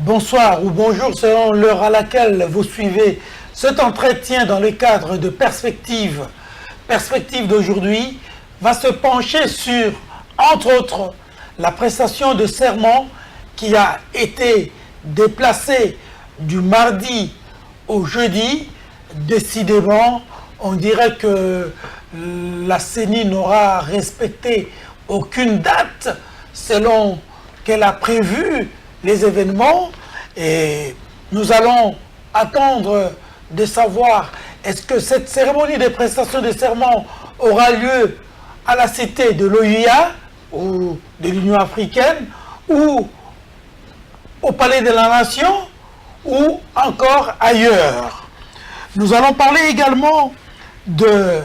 Bonsoir ou bonjour selon l'heure à laquelle vous suivez cet entretien dans le cadre de Perspective. Perspective d'aujourd'hui va se pencher sur, entre autres, la prestation de serment qui a été déplacée du mardi au jeudi. Décidément, on dirait que la CENI n'aura respecté aucune date selon qu'elle a prévu les événements, et nous allons attendre de savoir est-ce que cette cérémonie de prestation de serment aura lieu à la cité de l'OUA ou de l'Union africaine ou au Palais de la Nation ou encore ailleurs. Nous allons parler également de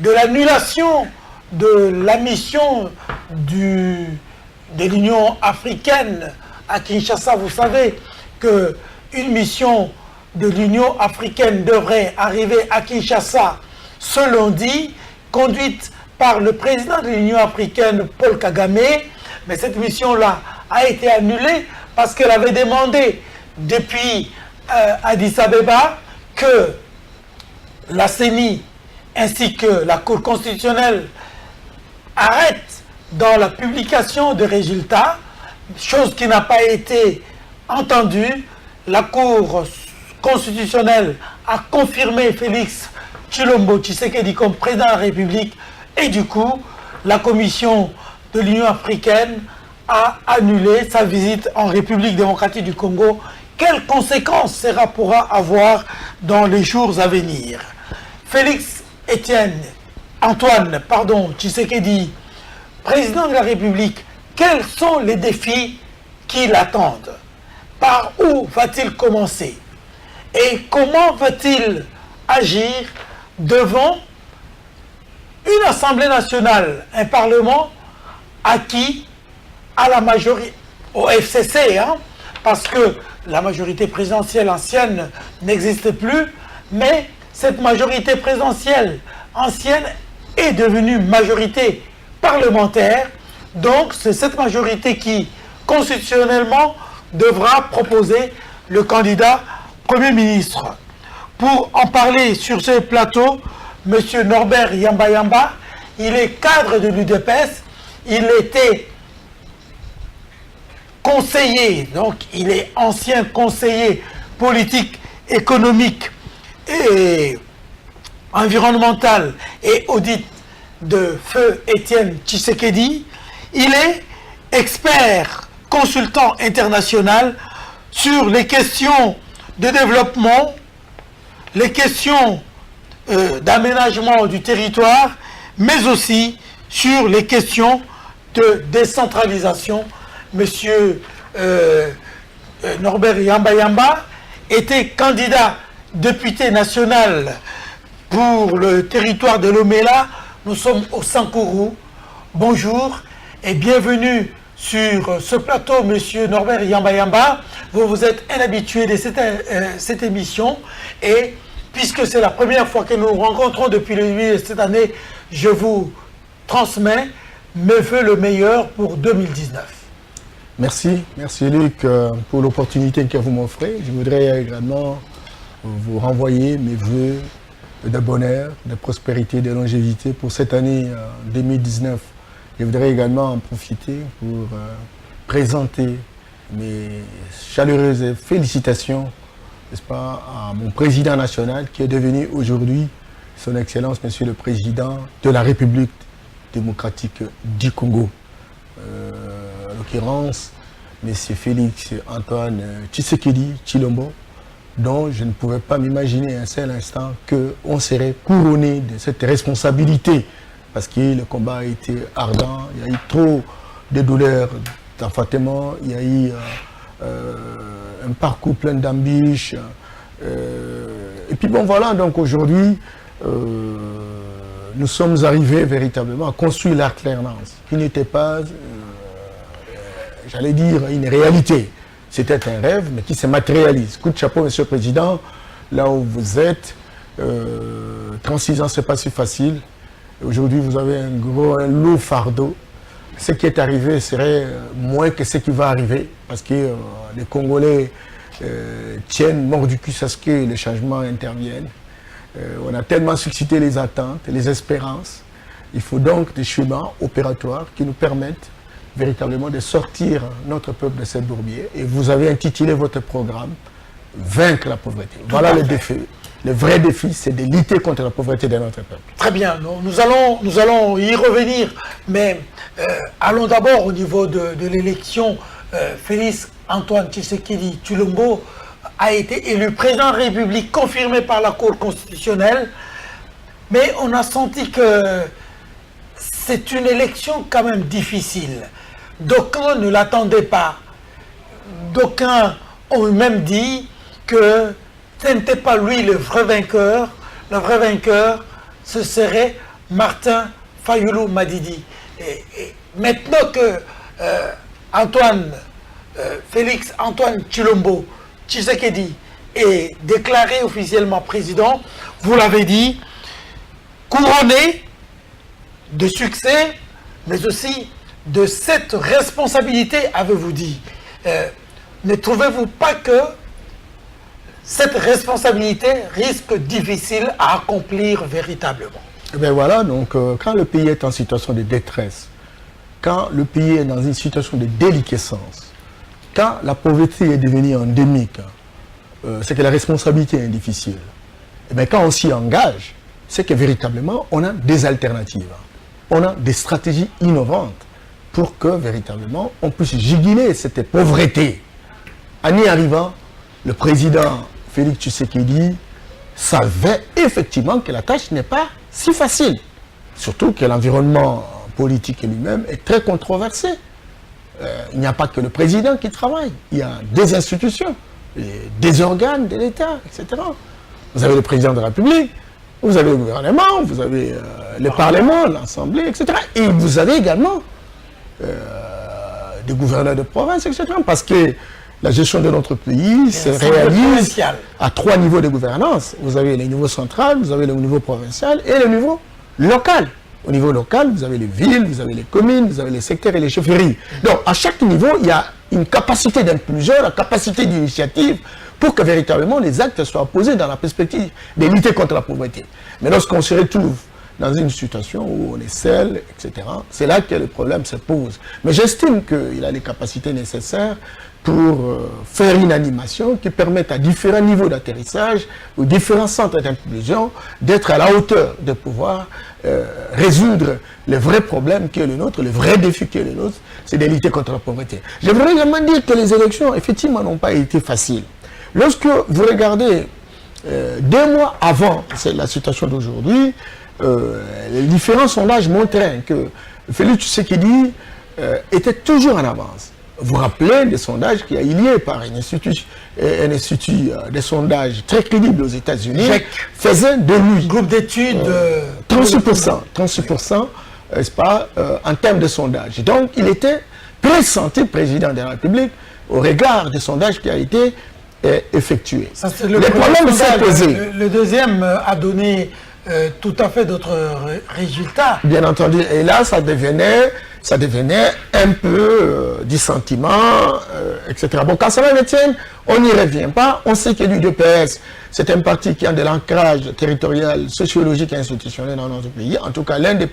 l'annulation de la mission de l'Union africaine à Kinshasa. Vous savez qu'une mission de l'Union africaine devrait arriver à Kinshasa ce lundi, conduite par le président de l'Union africaine, Paul Kagame. Mais cette mission-là a été annulée parce qu'elle avait demandé depuis Addis Abeba que la CENI ainsi que la Cour constitutionnelle arrête dans la publication des résultats, chose qui n'a pas été entendue. La Cour constitutionnelle a confirmé Félix Tshilombo Tshisekedi comme président de la République et du coup, la Commission de l'Union africaine a annulé sa visite en République démocratique du Congo. Quelles conséquences cela pourra avoir dans les jours à venir? Félix Antoine Tshisekedi, président de la République, quels sont les défis qui l'attendent? Par où va-t-il commencer? Et comment va-t-il agir devant une Assemblée nationale, un Parlement acquis à la majorité, au FCC, parce que la majorité présidentielle ancienne n'existe plus, mais cette majorité présidentielle ancienne est devenue majorité parlementaire. Donc c'est cette majorité qui, constitutionnellement, devra proposer le candidat Premier ministre. Pour en parler sur ce plateau, M. Norbert Yamba, il est cadre de l'UDPS, il était conseiller, donc il est ancien conseiller politique, économique et environnemental et audit de feu Étienne Tshisekedi. Il est expert, consultant international sur les questions de développement, les questions d'aménagement du territoire, mais aussi sur les questions de décentralisation. Monsieur Norbert Yamba était candidat député national pour le territoire de Lomela. Nous sommes au Sankourou. Bonjour et bienvenue sur ce plateau, Monsieur Norbert Yamba. Vous êtes un habitué de cette émission et puisque c'est la première fois que nous nous rencontrons depuis le début de cette année, je vous transmets mes vœux le meilleur pour 2019. Merci Luc pour l'opportunité que vous m'offrez. Je voudrais également vous renvoyer mes vœux de bonheur, de prospérité, de longévité pour cette année 2019. Je voudrais également en profiter pour présenter mes chaleureuses félicitations, n'est-ce pas, à mon président national qui est devenu aujourd'hui son Excellence, Monsieur le Président de la République démocratique du Congo. En l'occurrence, M. Félix Antoine Tshisekedi Tshilombo, dont je ne pouvais pas m'imaginer un seul instant qu'on serait couronné de cette responsabilité, parce que le combat a été ardent, il y a eu trop de douleurs d'enfantement, il y a eu un parcours plein d'embûches. Et puis bon voilà, donc aujourd'hui, nous sommes arrivés véritablement à construire l'alternance, qui n'était pas, j'allais dire, une réalité. C'était un rêve, mais qui se matérialise. Coup de chapeau, Monsieur le Président, là où vous êtes, 36 ans, c'est pas si facile. Aujourd'hui, vous avez un lourd fardeau. ce qui est arrivé serait moins que ce qui va arriver, parce que les Congolais tiennent mort du cul à ce que les changements interviennent. On a tellement suscité les attentes, les espérances. Il faut donc des chemins opératoires qui nous permettent véritablement de sortir notre peuple de cette bourbière. Et vous avez intitulé votre programme « Vaincre la pauvreté ». Voilà le défi. Le vrai défi, c'est de lutter contre la pauvreté de notre peuple. Très bien, nous allons y revenir, mais allons d'abord au niveau de l'élection. Félix Antoine Tshisekedi Tshilombo a été élu président de la République, confirmé par la Cour constitutionnelle, mais on a senti que c'est une élection quand même difficile. D'aucuns ne l'attendaient pas. D'aucuns ont même dit que ce n'était pas lui le vrai vainqueur. Le vrai vainqueur, ce serait Martin Fayulu Madidi. Et maintenant que Félix Antoine Tshilombo Tshisekedi est déclaré officiellement président, vous l'avez dit, couronné de succès, mais aussi de cette responsabilité, avez-vous dit. Ne trouvez-vous pas que cette responsabilité risque difficile à accomplir véritablement? Eh bien voilà, donc quand le pays est en situation de détresse, quand le pays est dans une situation de déliquescence, quand la pauvreté est devenue endémique, c'est que la responsabilité est difficile. Et bien quand on s'y engage, c'est que véritablement on a des alternatives. On a des stratégies innovantes pour que véritablement on puisse juguler cette pauvreté. En y arrivant, le président Félix Tshisekedi savait effectivement que la tâche n'est pas si facile. Surtout que l'environnement politique lui-même est très controversé. Il n'y a pas que le président qui travaille, il y a des institutions, des organes de l'État, etc. Vous avez le président de la République, vous avez le gouvernement, vous avez le Parlement, l'Assemblée, etc. Et vous avez également des gouverneurs de province, etc. Parce que la gestion de notre pays se réalise à 3 niveaux de gouvernance. Vous avez le niveau central, vous avez le niveau provincial et le niveau local. Au niveau local, vous avez les villes, vous avez les communes, vous avez les secteurs et les chefferies. Donc, à chaque niveau, il y a une capacité d'impulsion, une capacité d'initiative pour que véritablement les actes soient posés dans la perspective de lutter contre la pauvreté. Mais lorsqu'on se retrouve dans une situation où on est seul, etc., c'est là que le problème se pose. Mais j'estime qu'il a les capacités nécessaires pour faire une animation qui permette à différents niveaux d'atterrissage ou différents centres d'impulsion d'être à la hauteur de pouvoir résoudre le vrai problème qui est le nôtre, le vrai défi qui est le nôtre, c'est de lutter contre la pauvreté. Je voudrais également dire que les élections, effectivement, n'ont pas été faciles. Lorsque vous regardez 2 mois avant la situation d'aujourd'hui, les différents sondages montraient que Félix Tshisekedi était toujours en avance. Vous vous rappelez des sondages qui a liés par un institut de sondage très crédible aux États-Unis, faisait de lui groupe d'études 36%, n'est-ce pas, en termes de sondage. Donc, il était pressenti président de la République au regard des sondages qui a été effectué. Le problème s'est posé. Le deuxième a donné tout à fait d'autres résultats. Bien entendu. Et là, ça devenait un peu du sentiment, etc. Bon, quand ça va, Étienne, on n'y revient pas. On sait que l'UDPS, c'est un parti qui a de l'ancrage territorial, sociologique et institutionnel dans notre pays. En tout cas, l'un des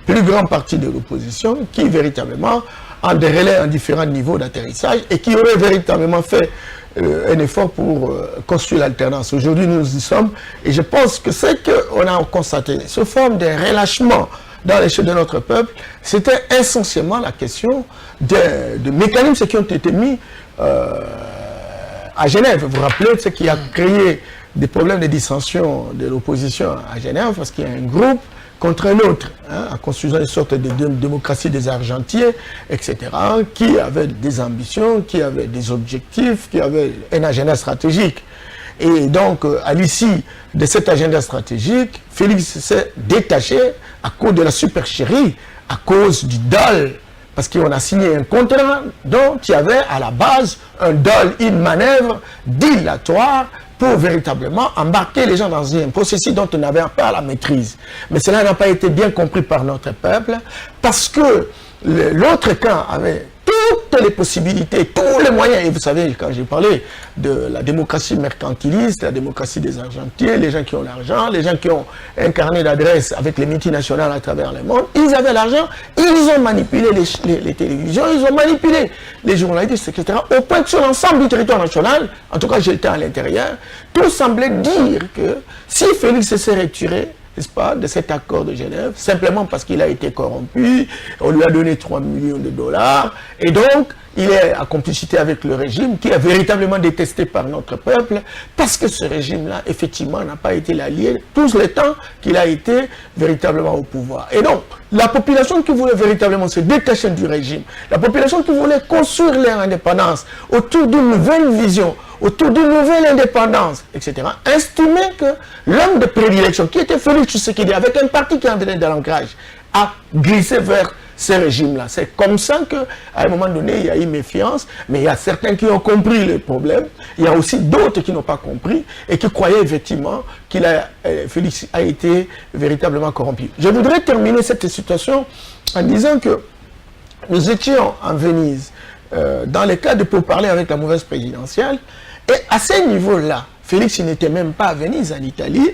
plus grands partis de l'opposition qui, véritablement, a des relais en différents niveaux d'atterrissage et qui aurait véritablement fait un effort pour construire l'alternance. Aujourd'hui, nous y sommes. Et je pense que ce qu'on a constaté, sous forme de relâchement dans l'échelle de notre peuple, c'était essentiellement la question de mécanismes qui ont été mis à Genève. Vous vous rappelez ce qui a créé des problèmes de dissension de l'opposition à Genève, parce qu'il y a un groupe contre un autre, en construisant une sorte de démocratie des argentiers, etc., qui avait des ambitions, qui avait des objectifs, qui avait un agenda stratégique. Et donc, à l'issue de cet agenda stratégique, Félix s'est détaché à cause de la supercherie, à cause du dol, parce qu'on a signé un contrat dont il y avait à la base un dol, une manœuvre dilatoire pour véritablement embarquer les gens dans un processus dont on n'avait pas la maîtrise. Mais cela n'a pas été bien compris par notre peuple, parce que l'autre camp avait toutes les possibilités, tous les moyens. Et vous savez, quand j'ai parlé de la démocratie mercantiliste, la démocratie des argentiers, les gens qui ont l'argent, les gens qui ont un carnet d'adresses avec les multinationales à travers le monde, ils avaient l'argent, ils ont manipulé les télévisions, ils ont manipulé les journalistes, etc. Au point que sur l'ensemble du territoire national, en tout cas j'étais à l'intérieur, tout semblait dire que si Félix s'est retiré, n'est-ce pas, de cet accord de Genève, simplement parce qu'il a été corrompu, on lui a donné 3 millions de dollars, et donc il est en complicité avec le régime qui est véritablement détesté par notre peuple, parce que ce régime-là, effectivement, n'a pas été l'allié tout le temps qu'il a été véritablement au pouvoir. Et donc, la population qui voulait véritablement se détacher du régime, la population qui voulait construire leur indépendance autour d'une nouvelle vision, autour d'une nouvelle indépendance, etc., estimait que l'homme de prédilection, qui était Félix Tshisekedi, avec un parti qui est en train de l'ancrage, a glissé vers ce régime-là. C'est comme ça qu'à un moment donné, il y a eu méfiance, mais il y a certains qui ont compris le problème, il y a aussi d'autres qui n'ont pas compris et qui croyaient effectivement qu'il Félix a été véritablement corrompu. Je voudrais terminer cette situation en disant que nous étions en Venise, dans le cadre pour parler avec la mauvaise présidentielle, et à ce niveau-là, Félix n'était même pas à Venise, en Italie,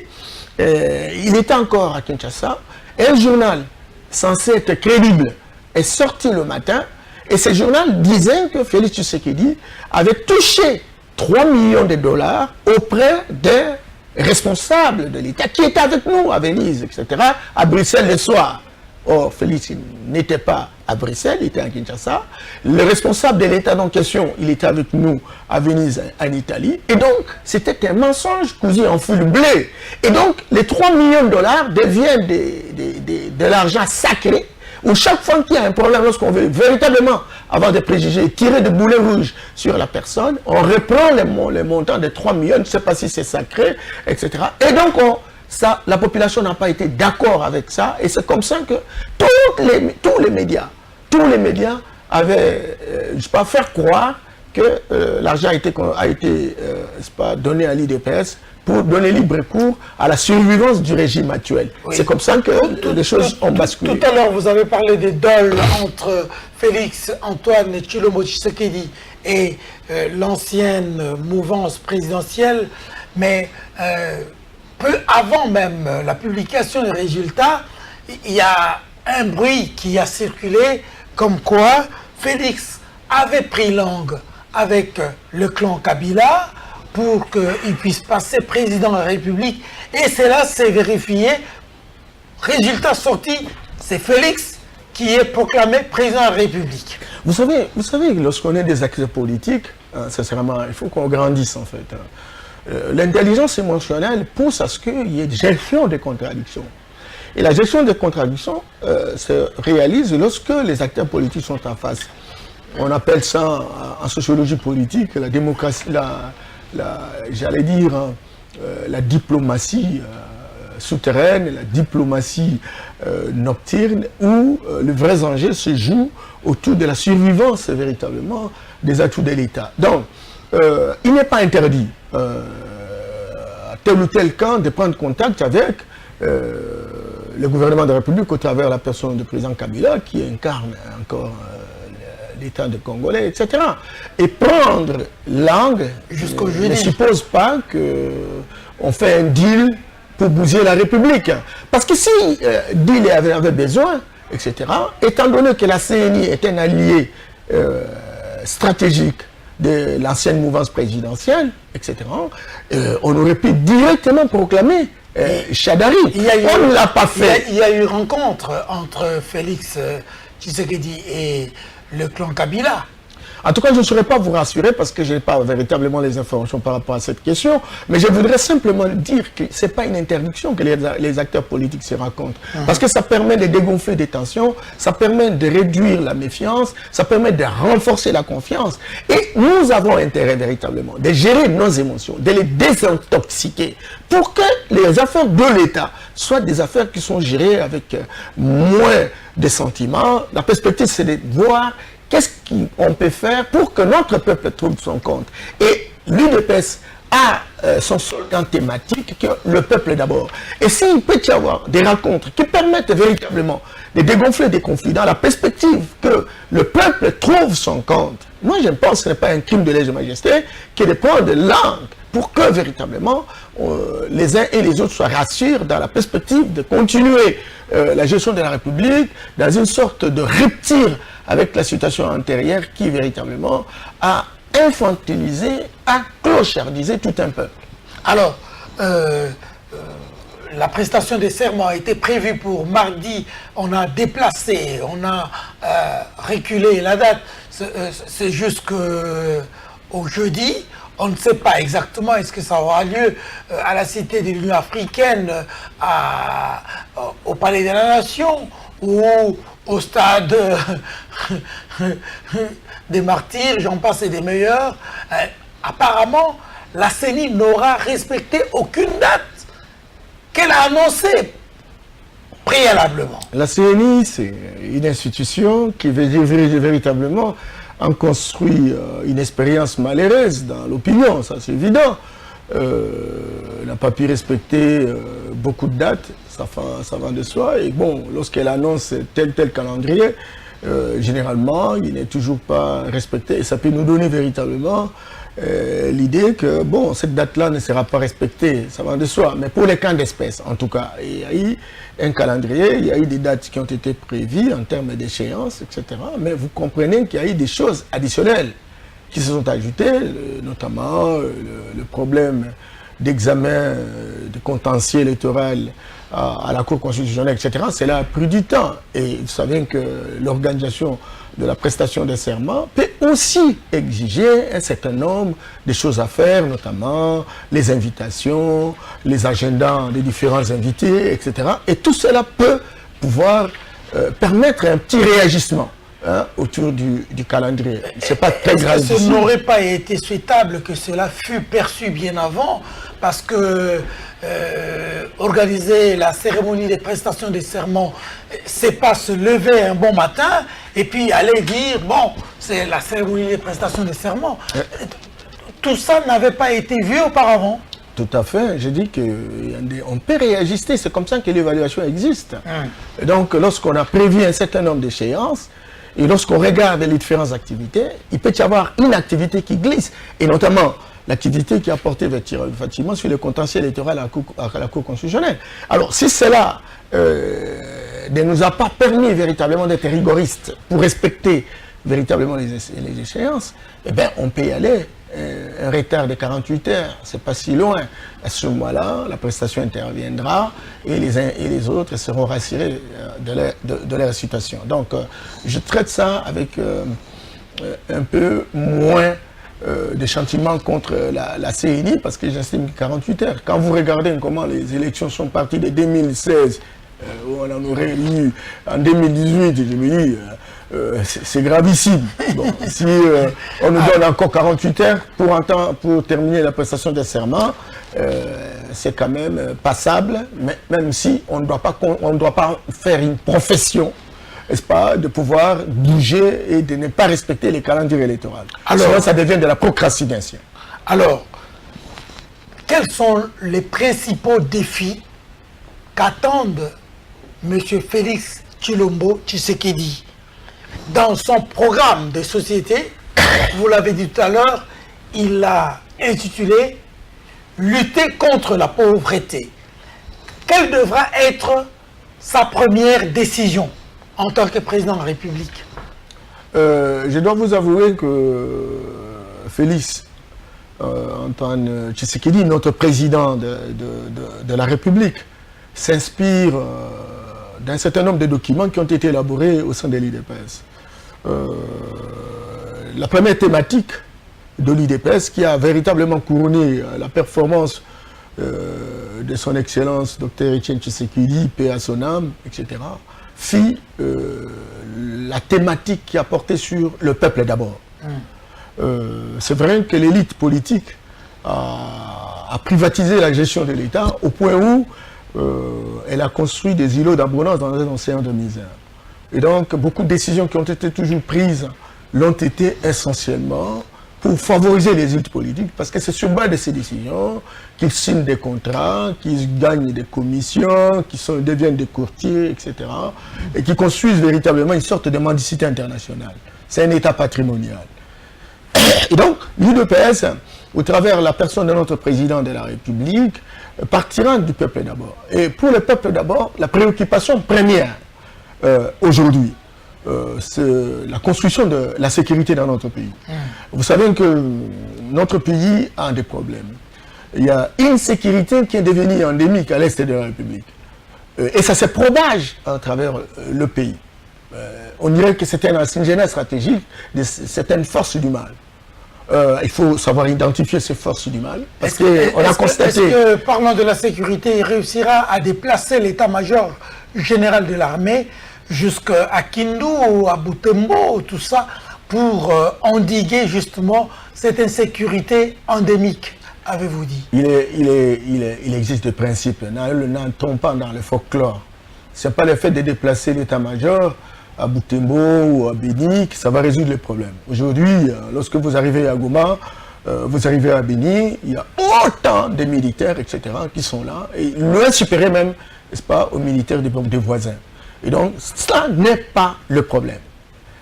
il était encore à Kinshasa, et un journal censé être crédible est sorti le matin, et ce journal disait que Félix Tshisekedi avait touché 3 millions de dollars auprès des responsables de l'État qui étaient avec nous à Venise, etc., à Bruxelles le soir. Or, Félix n'était pas à Bruxelles, il était à Kinshasa. Le responsable de l'État en question, il était avec nous à Venise, en Italie. Et donc, c'était un mensonge cousu en fil bleu. Et donc, les 3 millions de dollars deviennent de l'argent sacré, où chaque fois qu'il y a un problème, lorsqu'on veut véritablement avoir des préjugés, tirer des boulets rouges sur la personne, on reprend les montants de 3 millions, je ne sais pas si c'est sacré, etc. Et donc, la population n'a pas été d'accord avec ça, et c'est comme ça que tous les médias avaient, je ne sais pas, faire croire que l'argent a été donné à l'IDPS pour donner libre cours à la survivance du régime actuel. Oui. C'est comme ça que les choses ont basculé. Tout à l'heure, vous avez parlé des dol entre Félix Antoine Tshilombo Tshisekedi et l'ancienne mouvance présidentielle, mais peu avant même la publication des résultats, il y a un bruit qui a circulé comme quoi Félix avait pris langue avec le clan Kabila pour qu'il puisse passer président de la République. Et cela s'est vérifié. Résultat sorti, c'est Félix qui est proclamé président de la République. Vous savez, lorsqu'on est des acteurs politiques, sincèrement, il faut qu'on grandisse en fait. L'intelligence émotionnelle pousse à ce qu'il y ait une gestion des contradictions. Et la gestion des contradictions se réalise lorsque les acteurs politiques sont en face. On appelle ça en sociologie politique la démocratie, j'allais dire la diplomatie souterraine, la diplomatie nocturne, où le vrai enjeu se joue autour de la survivance véritablement des atouts de l'État. Donc, il n'est pas interdit à tel ou tel camp de prendre contact avec le gouvernement de la République au travers de la personne du président Kabila qui incarne encore l'État de Congolais, etc. Et prendre langue jusqu'au ne suppose pas qu'on fait un deal pour bousiller la République. Parce que si deal avait besoin, etc., étant donné que la CNI est un allié stratégique de l'ancienne mouvance présidentielle, etc., on aurait pu directement proclamer Chadari. On ne l'a pas fait. Il y a eu rencontre entre Félix Tshisekedi et le clan Kabila. En tout cas, je ne saurais pas vous rassurer parce que je n'ai pas véritablement les informations par rapport à cette question, mais je voudrais simplement dire que ce n'est pas une interdiction que les acteurs politiques se rencontrent. Parce que ça permet de dégonfler des tensions, ça permet de réduire la méfiance, ça permet de renforcer la confiance. Et nous avons intérêt véritablement de gérer nos émotions, de les désintoxiquer pour que les affaires de l'État soient des affaires qui sont gérées avec moins de sentiments. La perspective, c'est de voir qu'est-ce qu'on peut faire pour que notre peuple trouve son compte. Et l'UDPS a son slogan thématique que le peuple d'abord. Et s'il peut y avoir des rencontres qui permettent véritablement de dégonfler des conflits dans la perspective que le peuple trouve son compte, moi je pense que ce n'est pas un crime de lèse-majesté qui de prendre langue pour que véritablement les uns et les autres soient rassurés dans la perspective de continuer la gestion de la République dans une sorte de rupture avec la situation antérieure qui véritablement a infantilisé, a clochardisé tout un peuple. Alors, la prestation des serments a été prévue pour mardi, on a déplacé, on a reculé la date, c'est jusqu'au jeudi. On ne sait pas exactement est-ce que ça aura lieu à la Cité de l'Union africaine, au Palais de la Nation ou au stade des martyrs, j'en passe et des meilleurs. Apparemment, la CENI n'aura respecté aucune date qu'elle a annoncée préalablement. La CENI, c'est une institution qui véritablement en construit une expérience malheureuse dans l'opinion, ça c'est évident. N'a pas pu respecter beaucoup de dates, ça va de soi. Et bon, lorsqu'elle annonce tel calendrier, généralement, il n'est toujours pas respecté. Et ça peut nous donner véritablement l'idée que, bon, cette date-là ne sera pas respectée, ça va de soi. Mais pour les camps d'espèces, en tout cas, il y a eu un calendrier, il y a eu des dates qui ont été prévues en termes d'échéance, etc. Mais vous comprenez qu'il y a eu des choses additionnelles qui se sont ajoutées, notamment le problème d'examen de contentieux électoral à la Cour constitutionnelle, etc. Cela a pris du temps. Et vous savez que l'organisation de la prestation des serments peut aussi exiger un certain nombre de choses à faire, notamment les invitations, les agendas des différents invités, etc. Et tout cela peut pouvoir permettre un petit réagissement autour du calendrier. C'est pas très grave. Ce n'aurait pas été souhaitable que cela fût perçu bien avant, parce que organiser la cérémonie des prestations des serments, c'est pas se lever un bon matin et puis aller dire, bon, c'est la cérémonie des prestations des serments. Tout ça n'avait pas été vu auparavant. Tout à fait. Je dis qu'on peut réajuster. C'est comme ça que l'évaluation existe. Et donc, lorsqu'on a prévu un certain nombre d'échéances, et lorsqu'on regarde les différentes activités, il peut y avoir une activité qui glisse, et notamment l'activité qui a porté effectivement sur le contentieux électoral à la Cour constitutionnelle. Alors, si cela ne nous a pas permis véritablement d'être rigoristes pour respecter véritablement les échéances, eh bien, on peut y aller. Un retard de 48 heures, c'est pas si loin. À ce moment-là, la prestation interviendra et les uns et les autres seront rassurés de leur situation. Donc, je traite ça avec un peu moins de sentiments contre la CENI, parce que j'estime que 48 heures. Quand vous regardez comment les élections sont parties de 2016, où on en aurait eu en 2018, je me dis, c'est gravissime. Bon, si on nous donne encore 48 heures pour terminer la prestation des serments, c'est quand même passable, mais même si on ne doit pas faire une profession, n'est-ce pas, de pouvoir bouger et de ne pas respecter les calendriers électoraux. Alors, sinon, ça devient de la procrastination. Alors, quels sont les principaux défis qu'attendent M. Félix Tshilombo Tshisekedi dans son programme de société? Vous l'avez dit tout à l'heure, il l'a intitulé « Lutter contre la pauvreté ». Quelle devra être sa première décision en tant que président de la République? Je dois vous avouer que Félix Antoine Tshisekedi, notre président de la République, s'inspire d'un certain nombre de documents qui ont été élaborés au sein de l'UDPS. La première thématique de l'UDPS, qui a véritablement couronné la performance de son Excellence Dr Etienne Tshisekedi, paix à son âme, etc., fit la thématique qui a porté sur le peuple d'abord. C'est vrai que l'élite politique a privatisé la gestion de l'État au point où elle a construit des îlots d'abondance dans un océan de misère. Et donc, beaucoup de décisions qui ont été toujours prises l'ont été essentiellement pour favoriser les élites politiques, parce que c'est sur base de ces décisions qu'ils signent des contrats, qu'ils gagnent des commissions, deviennent des courtiers, etc. Et qui construisent véritablement une sorte de mendicité internationale. C'est un État patrimonial. Et donc, l'UDPS, au travers de la personne de notre président de la République, partira du peuple d'abord. Et pour le peuple d'abord, la préoccupation première aujourd'hui, c'est la construction de la sécurité dans notre pays. Vous savez que notre pays a des problèmes. Il y a une sécurité qui est devenue endémique à l'est de la République. Et ça se propage à travers le pays. On dirait que c'était un signal stratégique de certaines forces du mal. Il faut savoir identifier ces forces du mal. Parce qu'on a constaté... Est-ce que, parlant de la sécurité, il réussira à déplacer l'état-major général de l'armée jusqu'à Kindu ou à Butembo, tout ça, pour endiguer justement cette insécurité endémique, avez-vous dit? Il existe des principes. N'entrons pas dans le folklore. Ce n'est pas le fait de déplacer l'état-major à Butembo ou à Béni que ça va résoudre les problèmes. Aujourd'hui, lorsque vous arrivez à Goma, vous arrivez à Béni, il y a autant de militaires, etc., qui sont là, et loin supérieur même, n'est-ce pas, aux militaires des voisins. Et donc, ça n'est pas le problème.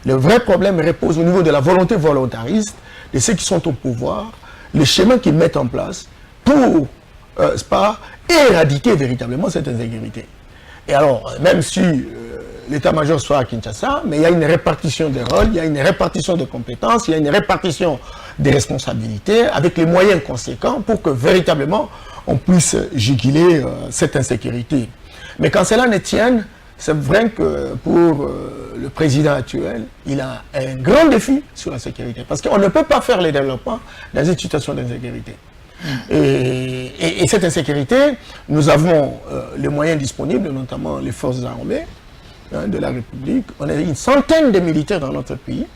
Le vrai problème repose au niveau de la volonté volontariste de ceux qui sont au pouvoir, les schémas qu'ils mettent en place pour, n'est-ce pas, éradiquer véritablement cette insécurité. Et alors, même si l'état-major soit à Kinshasa, mais il y a une répartition des rôles, il y a une répartition de compétences, il y a une répartition des responsabilités avec les moyens conséquents pour que véritablement on puisse juguler cette insécurité. Mais quand cela ne tienne, c'est vrai que pour le président actuel, il a un grand défi sur la sécurité. Parce qu'on ne peut pas faire les développements dans une situation d'insécurité. Et cette insécurité, nous avons les moyens disponibles, notamment les forces armées de la République. On a une centaine de militaires dans notre pays.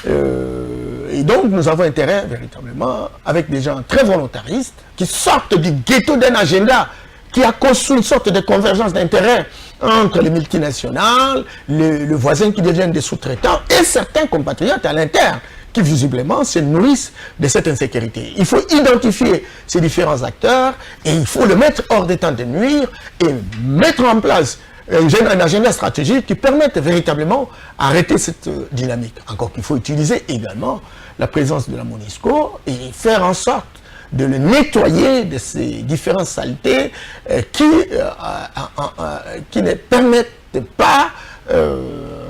Et donc, nous avons intérêt, véritablement, avec des gens très volontaristes, qui sortent du ghetto d'un agenda qui a construit une sorte de convergence d'intérêts entre les multinationales, le voisin qui deviennent des sous-traitants et certains compatriotes à l'interne qui visiblement se nourrissent de cette insécurité. Il faut identifier ces différents acteurs et il faut le mettre hors d'état de nuire et mettre en place un agenda stratégique qui permette véritablement d'arrêter cette dynamique. Encore qu'il faut utiliser également la présence de la MONUSCO et faire en sorte de le nettoyer de ces différentes saletés qui ne permettent pas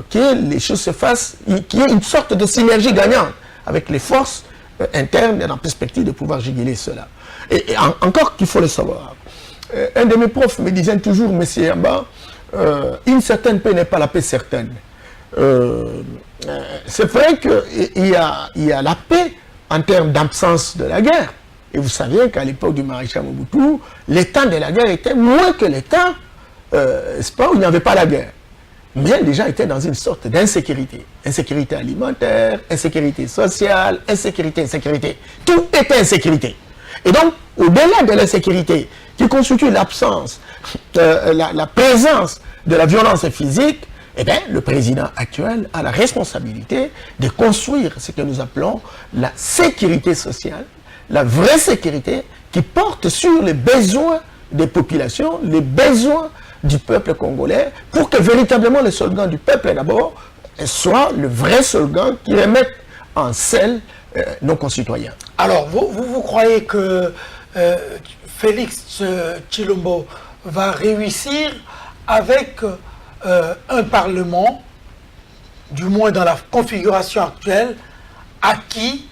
que les choses se fassent, qu'il y ait une sorte de synergie gagnante avec les forces internes dans la perspective de pouvoir juguler cela. Et encore qu'il faut le savoir. Un de mes profs me disait toujours, Monsieur Yamba, une certaine paix n'est pas la paix certaine. C'est vrai qu'il y a la paix en termes d'absence de la guerre. Et vous saviez qu'à l'époque du maréchal Mobutu, l'état de la guerre était moins que l'état, c'est pas où il n'y avait pas la guerre. Mais les gens étaient dans une sorte d'insécurité. Insécurité alimentaire, insécurité sociale, insécurité. Tout était insécurité. Et donc, au-delà de l'insécurité, qui constitue l'absence, la présence de la violence physique, eh bien, le président actuel a la responsabilité de construire ce que nous appelons la sécurité sociale, la vraie sécurité qui porte sur les besoins des populations, les besoins du peuple congolais, pour que véritablement le slogan du peuple d'abord soit le vrai slogan qui remette en selle nos concitoyens. Alors, vous croyez que Félix Tshilombo va réussir avec un Parlement, du moins dans la configuration actuelle, acquis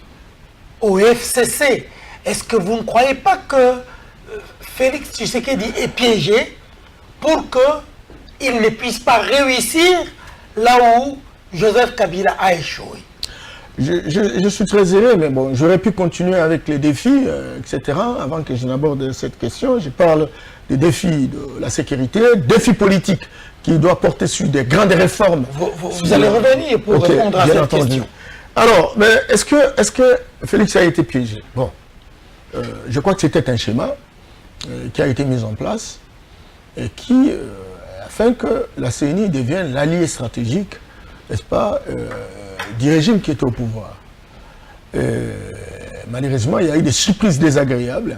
au FCC? Est-ce que vous ne croyez pas que Félix Tshisekedi est piégé pour qu'il ne puisse pas réussir là où Joseph Kabila a échoué? Je suis très heureux, mais bon, j'aurais pu continuer avec les défis, etc. Avant que je n'aborde cette question, je parle des défis de la sécurité, défis politiques qui doivent porter sur des grandes réformes. Vous allez revenir pour répondre à cette question. Alors, mais est-ce que Félix a été piégé? Bon, je crois que c'était un schéma qui a été mis en place et qui, afin que la CENI devienne l'allié stratégique, n'est-ce pas, du régime qui est au pouvoir. malheureusement, il y a eu des surprises désagréables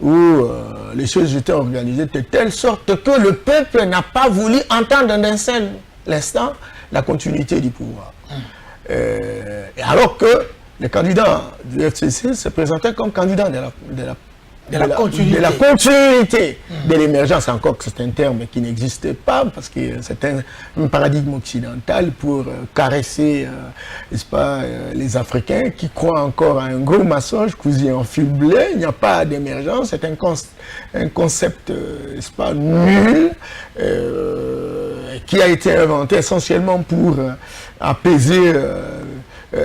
où les choses étaient organisées de telle sorte que le peuple n'a pas voulu entendre d'un seul instant la continuité du pouvoir. Et alors que le candidat du FCC se présentait comme candidat de la continuité de l'émergence, encore que c'est un terme qui n'existait pas, parce que c'est un paradigme occidental pour caresser, n'est-ce pas, les Africains qui croient encore à un gros massage cousu en fil bleu. Il n'y a pas d'émergence, c'est un concept, n'est-ce pas, nul, qui a été inventé essentiellement pour apaiser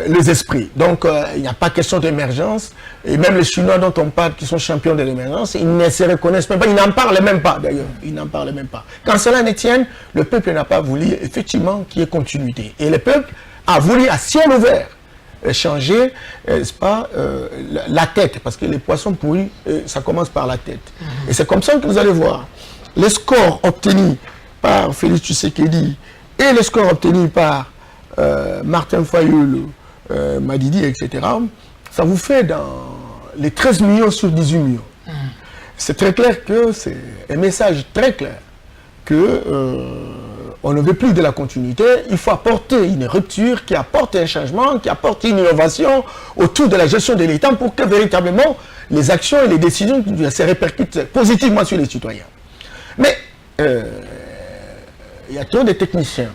les esprits. Donc, il n'y a pas question d'émergence. Et même les Chinois dont on parle, qui sont champions de l'émergence, ils ne se reconnaissent même pas. Ils n'en parlent même pas, d'ailleurs. Ils n'en parlent même pas. Quand cela ne tienne, le peuple n'a pas voulu, effectivement, qu'il y ait continuité. Et le peuple a voulu, à ciel ouvert, changer, n'est-ce pas, la tête. Parce que les poissons pourris, ça commence par la tête. Et c'est comme ça que vous allez voir. Les scores obtenus par Félix Tshisekedi et les scores obtenus par Martin Fayulu, Madidi, etc., ça vous fait dans les 13 millions sur 18 millions. C'est très clair que c'est un message très clair que on ne veut plus de la continuité. Il faut apporter une rupture qui apporte un changement, qui apporte une innovation autour de la gestion de l'État pour que véritablement les actions et les décisions se répercutent positivement sur les citoyens. Mais il y a trop de techniciens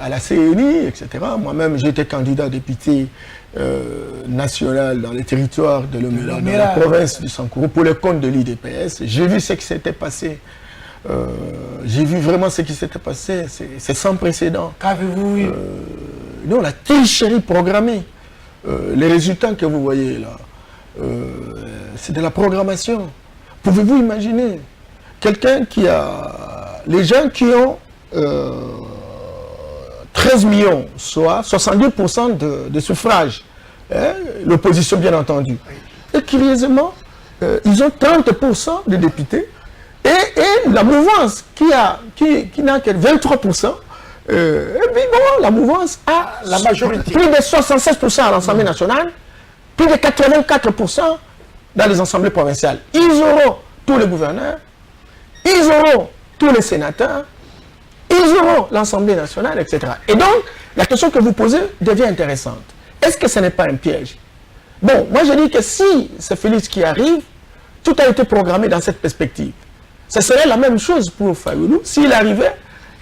à la CNI, etc. Moi-même, j'ai été candidat député national dans les territoires de Lomela, dans la province du Sankourou, pour le compte de l'IDPS. J'ai vu ce qui s'était passé. J'ai vu vraiment ce qui s'était passé. C'est sans précédent. Qu'avez-vous vu? Non, la tricherie programmée. Les résultats que vous voyez là, c'est de la programmation. Pouvez-vous imaginer quelqu'un qui a... Les gens qui ont 13 millions, soit 70% de suffrages, hein, l'opposition bien entendu. Et curieusement, ils ont 30% de députés, et la mouvance qui n'a que 23%, et puis bon, la mouvance a la majorité. Plus de 76% à l'Assemblée nationale, plus de 84% dans les assemblées provinciales. Ils auront tous les gouverneurs, ils auront tous les sénateurs, ils auront l'Assemblée nationale, etc. Et donc, la question que vous posez devient intéressante. Est-ce que ce n'est pas un piège? Bon, moi je dis que si c'est Félix qui arrive, tout a été programmé dans cette perspective. Ce serait la même chose pour Fayulu. S'il arrivait,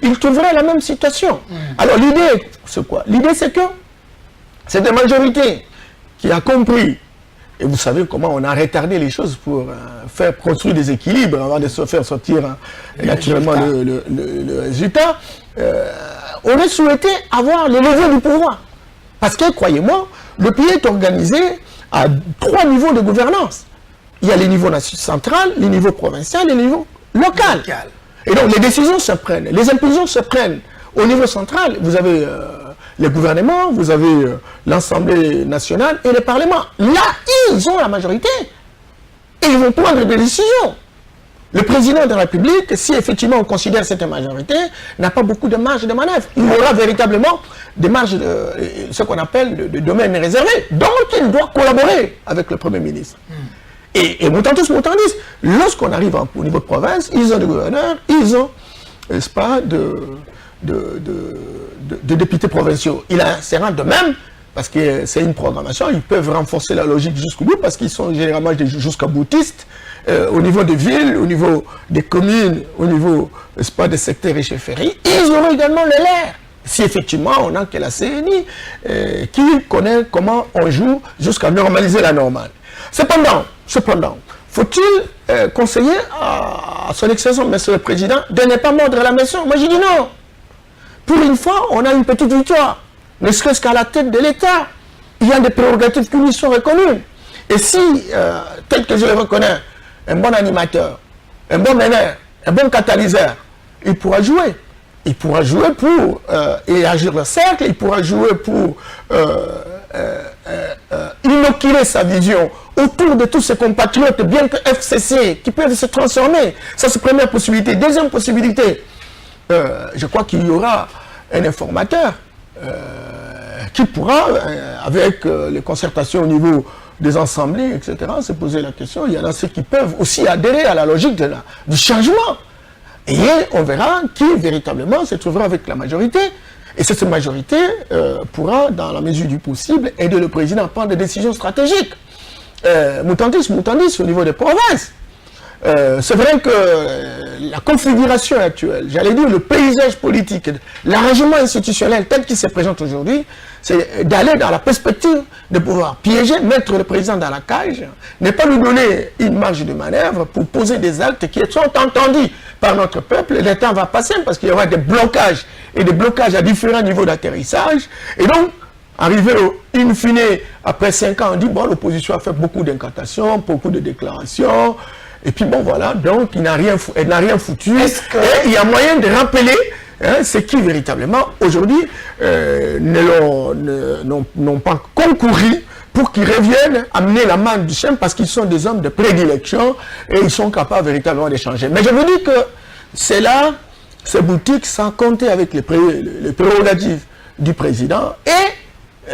il trouverait la même situation. Alors l'idée, c'est quoi? L'idée, c'est que c'est une majorité qui a compris. Et vous savez comment on a retardé les choses pour faire construire des équilibres avant de se faire sortir naturellement le résultat. On aurait souhaité avoir le levier du pouvoir. Parce que, croyez-moi, le pays est organisé à 3 niveaux de gouvernance. Il y a les niveaux central, les niveaux provincial et les niveaux local. Et donc les décisions se prennent, les impulsions se prennent au niveau central. Vous avez les gouvernements, vous avez l'Assemblée nationale et le Parlement. Là, ils ont la majorité. Et ils vont prendre des décisions. Le président de la République, si effectivement on considère cette majorité, n'a pas beaucoup de marge de manœuvre. Il aura véritablement des marges, ce qu'on appelle de domaines réservés. Donc il doit collaborer avec le Premier ministre. Et mutandis, lorsqu'on arrive au niveau de province, ils ont des gouverneurs, ils ont, n'est-ce pas, de députés provinciaux. Il en sera de même, parce que c'est une programmation, ils peuvent renforcer la logique jusqu'au bout, parce qu'ils sont généralement jusqu'à boutistes, au niveau des villes, au niveau des communes, au niveau, n'est-ce pas, des secteurs et chefferies. Ils auront également le leur. Si effectivement on n'a que la CNI qui connaît comment on joue jusqu'à normaliser la normale. Cependant, faut-il conseiller à son excellence, monsieur le président, de ne pas mordre la maison? Moi, j'ai dit non. Pour une fois, on a une petite victoire. Ne serait-ce qu'à la tête de l'État, il y a des prérogatives qui lui sont reconnues. Et si, tel que je le reconnais, un bon animateur, un bon meneur, un bon catalyseur, il pourra jouer. Il pourra jouer pour élargir le cercle, il pourra jouer pour inoculer sa vision autour de tous ses compatriotes, bien que FCC, qui peuvent se transformer. Ça, c'est la première possibilité. Deuxième possibilité, je crois qu'il y aura un informateur qui pourra, avec les concertations au niveau des assemblées, etc., se poser la question. Il y en a ceux qui peuvent aussi adhérer à la logique du changement. Et on verra qui véritablement se trouvera avec la majorité. Et cette majorité pourra, dans la mesure du possible, aider le président à prendre des décisions stratégiques. Moutandis au niveau des provinces. C'est vrai que la configuration actuelle, j'allais dire le paysage politique, l'arrangement institutionnel tel qu'il se présente aujourd'hui, c'est d'aller dans la perspective de pouvoir piéger, mettre le président dans la cage, ne pas lui donner une marge de manœuvre pour poser des actes qui sont entendus par notre peuple. Le temps va passer parce qu'il y aura des blocages et des blocages à différents niveaux d'atterrissage. Et donc, arrivé in fine, après 5 ans, on dit, bon, l'opposition a fait beaucoup d'incantations, beaucoup de déclarations. Et puis bon, voilà, donc elle n'a rien foutu. Et il y a moyen de rappeler ce qui véritablement, aujourd'hui, n'ont pas concouru pour qu'ils reviennent amener la main du chien parce qu'ils sont des hommes de prédilection et ils sont capables véritablement d'échanger. Mais je vous dis que c'est là, ces boutiques, sans compter avec les prérogatives du président et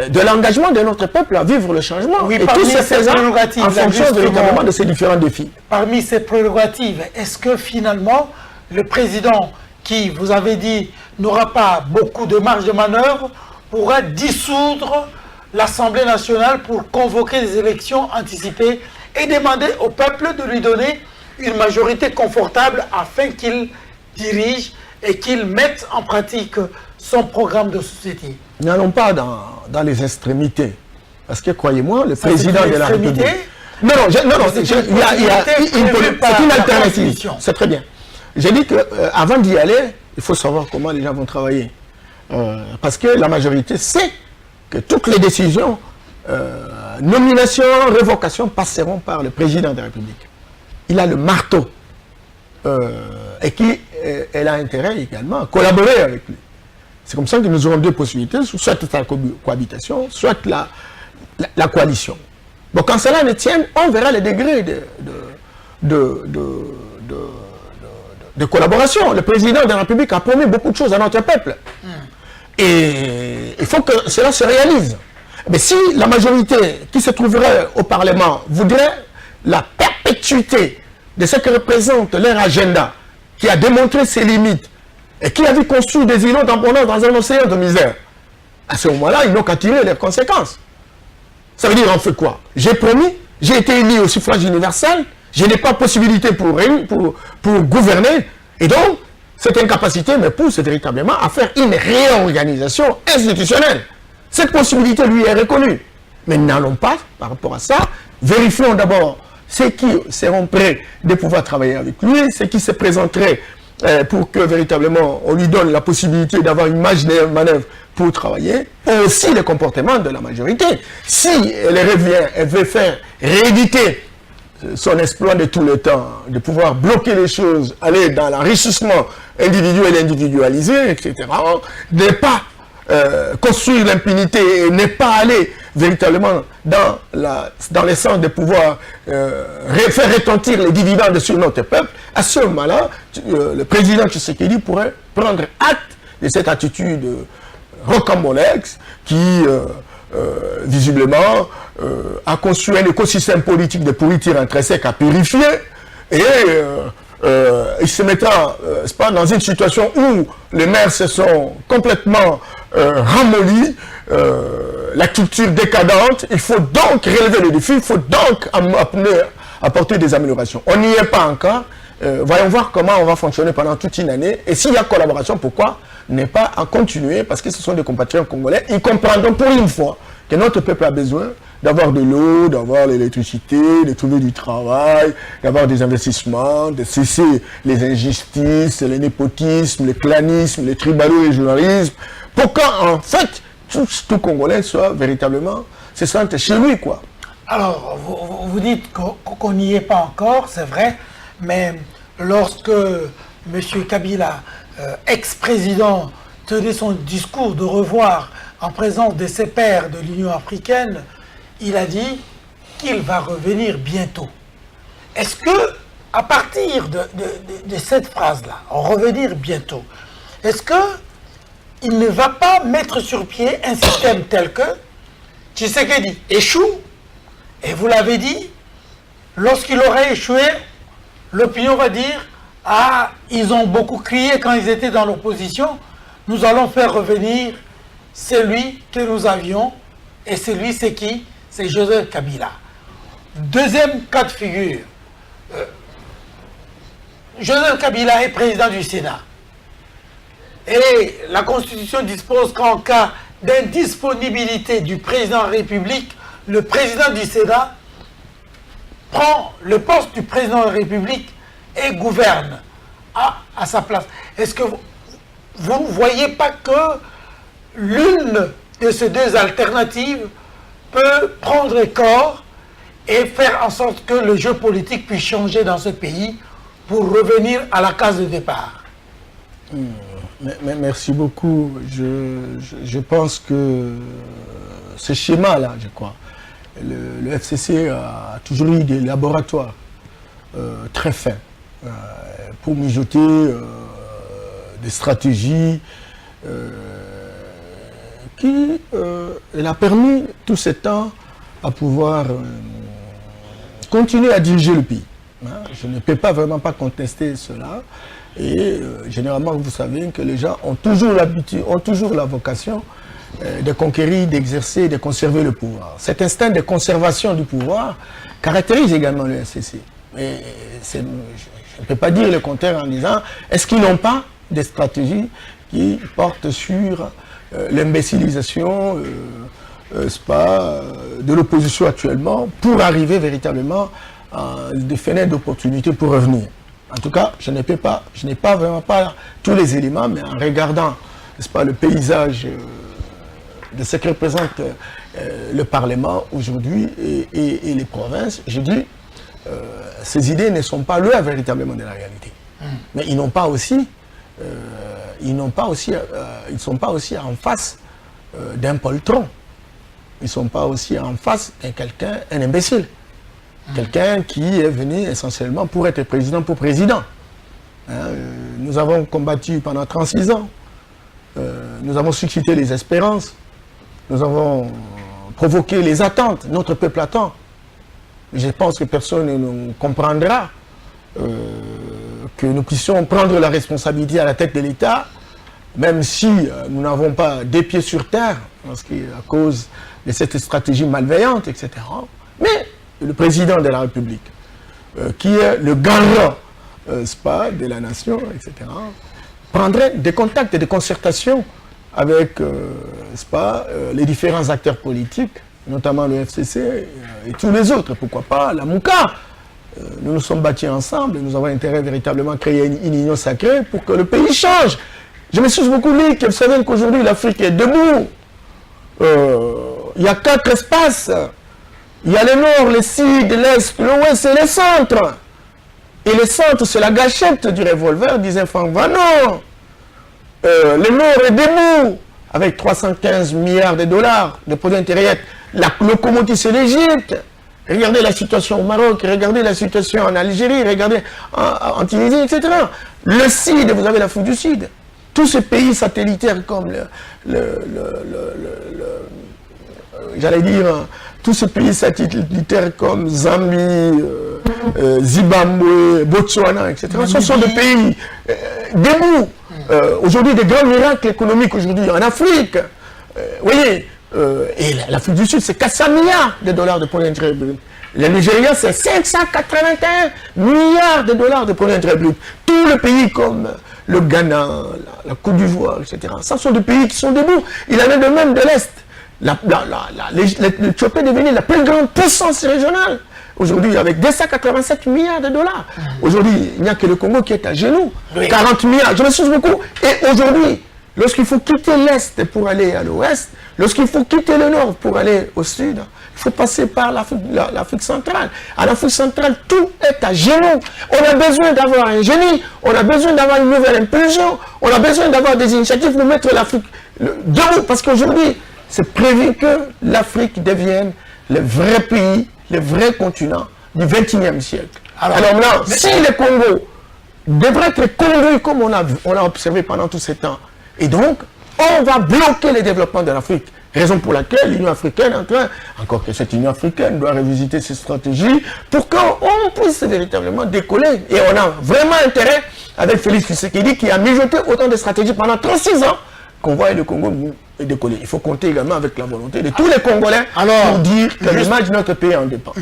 de l'engagement de notre peuple à vivre le changement. Oui, et tout se faisant en fonction véritablement de ces différents défis. Parmi ces prérogatives, est-ce que finalement, le président, qui, vous avez dit, n'aura pas beaucoup de marge de manœuvre, pourra dissoudre l'Assemblée nationale pour convoquer des élections anticipées et demander au peuple de lui donner une majorité confortable afin qu'il dirige et qu'il mette en pratique son programme de société? N'allons pas dans les extrémités. Parce que, croyez-moi, le président de la République... Non, c'est une alternative. C'est très bien. J'ai dit qu'avant d'y aller, il faut savoir comment les gens vont travailler. Parce que la majorité sait que toutes les décisions, nomination, révocation, passeront par le président de la République. Il a le marteau. Et elle a intérêt également à collaborer avec lui. C'est comme ça que nous aurons deux possibilités, soit la cohabitation, soit la coalition. Bon, quand cela ne tienne, on verra les degrés de collaboration. Le président de la République a promis beaucoup de choses à notre peuple. Et il faut que cela se réalise. Mais si la majorité qui se trouverait au Parlement voudrait la perpétuité de ce que représente leur agenda, qui a démontré ses limites, et qui a vu construire des îlots d'abondance dans un océan de misère, à ce moment-là, ils n'ont qu'à tirer les conséquences. Ça veut dire, on fait quoi? J'ai promis, j'ai été élu au suffrage universel, je n'ai pas possibilité pour gouverner, et donc, cette incapacité me pousse véritablement à faire une réorganisation institutionnelle. Cette possibilité lui est reconnue. Mais n'allons pas, par rapport à ça, vérifions d'abord ceux qui seront prêts de pouvoir travailler avec lui, ceux qui se présenteraient pour que véritablement on lui donne la possibilité d'avoir une marge de manœuvre pour travailler, et aussi le comportement de la majorité. Si elle revient, elle veut faire rééditer son exploit de tout le temps, de pouvoir bloquer les choses, aller dans l'enrichissement individuel et individualisé, etc., ne pas construire l'impunité et ne pas aller véritablement dans le sens de pouvoir faire retentir les dividendes sur notre peuple, à ce moment-là, le président Tshisekedi pourrait prendre acte de cette attitude rocambolesque qui, visiblement, a construit un écosystème politique de pourriture intrinsèque à purifier et il se mettra dans une situation où les maires se sont complètement ramollis, la culture décadente. Il faut donc relever le défi, il faut donc apporter des améliorations. On n'y est pas encore. Voyons voir comment on va fonctionner pendant toute une année. Et s'il y a collaboration, pourquoi ne pas en continuer? Parce que ce sont des compatriotes congolais. Ils comprendront pour une fois que notre peuple a besoin d'avoir de l'eau, d'avoir l'électricité, de trouver du travail, d'avoir des investissements, de cesser les injustices, le népotisme, le clanisme, le tribalo-régionalisme, pour qu'en fait, tout Congolais soit véritablement, se sente chez lui, quoi. Alors, vous dites qu'on n'y est pas encore, c'est vrai, mais lorsque M. Kabila, ex-président, tenait son discours de revoir en présence de ses pairs de l'Union africaine, il a dit qu'il va revenir bientôt. Est-ce que, à partir de cette phrase-là, revenir bientôt, est-ce que il ne va pas mettre sur pied un système tel que Tshisekedi échoue, et vous l'avez dit, lorsqu'il aura échoué, l'opinion va dire « Ah, ils ont beaucoup crié quand ils étaient dans l'opposition, nous allons faire revenir celui que nous avions, et celui c'est qui? C'est Joseph Kabila. » Deuxième cas de figure, Joseph Kabila est président du Sénat. Et la Constitution dispose qu'en cas d'indisponibilité du président de la République, le président du Sénat prend le poste du président de la République et gouverne à sa place. Est-ce que vous ne voyez pas que l'une de ces deux alternatives peut prendre corps et faire en sorte que le jeu politique puisse changer dans ce pays pour revenir à la case de départ? Merci beaucoup. Je pense que ce schéma-là, je crois, le FCC a toujours eu des laboratoires très fins pour mijoter des stratégies qui a permis tout ce temps à pouvoir continuer à diriger le pays. Je ne peux pas vraiment pas contester cela. Et généralement, vous savez que les gens ont toujours l'habitude, ont toujours la vocation de conquérir, d'exercer, de conserver le pouvoir. Cet instinct de conservation du pouvoir caractérise également le FCC. Et je ne peux pas dire le contraire en disant, est-ce qu'ils n'ont pas des stratégies qui portent sur l'imbécilisation de l'opposition actuellement pour arriver véritablement à des fenêtres d'opportunité pour revenir. En tout cas, je n'ai pas vraiment pas tous les éléments, mais en regardant, n'est-ce pas, le paysage de ce que représente le Parlement aujourd'hui et les provinces, je dis, ces idées ne sont pas loin véritablement de la réalité. Mais ils n'ont pas aussi, ils ne sont pas aussi en face d'un poltron. Ils ne sont pas aussi en face d'un quelqu'un, un imbécile. Quelqu'un qui est venu essentiellement pour être président pour président. Nous avons combattu pendant 36 ans. Nous avons suscité les espérances. Nous avons provoqué les attentes. Notre peuple attend. Je pense que personne ne nous comprendra que nous puissions prendre la responsabilité à la tête de l'État, même si nous n'avons pas des pieds sur terre, parce qu'à cause de cette stratégie malveillante, etc. Mais le président de la République, qui est le garant de la nation, etc., prendrait des contacts et des concertations avec les différents acteurs politiques, notamment le FCC et tous les autres, pourquoi pas la Mouka. Nous nous sommes battus ensemble et nous avons intérêt véritablement à créer une union sacrée pour que le pays change. Je me suis beaucoup dit que vous savez qu'aujourd'hui l'Afrique est debout. Il y a 4 espaces. Il y a le nord, le sud, l'est, l'ouest et le centre. Et le centre, c'est la gâchette du revolver, disait Franck Fanon. Le nord est debout, avec 315 milliards de dollars de produits intérieurs. La locomotive, c'est l'Égypte. Regardez la situation au Maroc, regardez la situation en Algérie, regardez en Tunisie, etc. Le sud, vous avez l'Afrique du Sud. Tous ces pays satellitaires comme j'allais dire, tous ces pays satellitaires comme Zambie, Zimbabwe, Botswana, etc. Ce sont des pays debout. Aujourd'hui, des grands miracles économiques aujourd'hui en Afrique. Vous voyez, et l'Afrique du Sud, c'est 400 milliards de dollars de produits intérieurs bruts. Le Nigeria, c'est 581 milliards de dollars de produits intérieurs bruts. Tous les pays comme le Ghana, la Côte d'Ivoire, etc. Ce sont des pays qui sont debout. Il en est de même de l'Est. L'Éthiopie est devenue la plus grande puissance régionale. Aujourd'hui, avec 287 milliards de dollars. Aujourd'hui, il n'y a que le Congo qui est à genoux. 40 milliards. Je me suis beaucoup. Et aujourd'hui, lorsqu'il faut quitter l'Est pour aller à l'Ouest, lorsqu'il faut quitter le Nord pour aller au Sud, il faut passer par l'Afrique centrale. À l'Afrique centrale, tout est à genoux. On a besoin d'avoir un génie, on a besoin d'avoir une nouvelle impulsion, on a besoin d'avoir des initiatives pour mettre l'Afrique debout. Parce qu'aujourd'hui, c'est prévu que l'Afrique devienne le vrai pays, le vrai continent du XXIe siècle. Alors maintenant, si le Congo devrait être conduit comme on a observé pendant tout ce temps, et donc, on va bloquer le développement de l'Afrique. Raison pour laquelle l'Union africaine est en train, encore que cette Union africaine doit revisiter ses stratégies pour qu'on puisse véritablement décoller. Et on a vraiment intérêt avec Félix Tshisekedi qui a mijoté autant de stratégies pendant 36 ans qu'on voit le Congo décoller. Il faut compter également avec la volonté de tous les Congolais pour dire que l'image de notre pays en dépend.